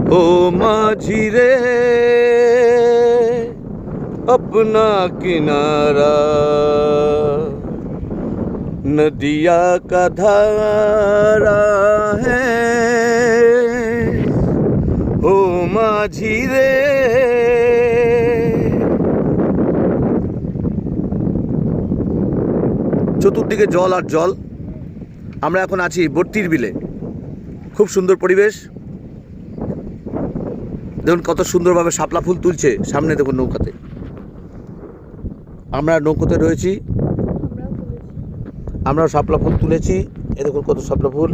ओ माझी रे अपना किनारा नदिया का धारा है ओ माझी रे। চতুর্দিকে জল আর জল। আমরা এখন আছি বট্টির বিলে। খুব সুন্দর পরিবেশ। দেখুন কত সুন্দরভাবে শাপলা ফুল তুলছে। সামনে দেখুন নৌকাতে, আমরা নৌকাতে রয়েছি, আমরাও শাপলা ফুল তুলেছি। এ দেখুন কত শাপলা ফুল।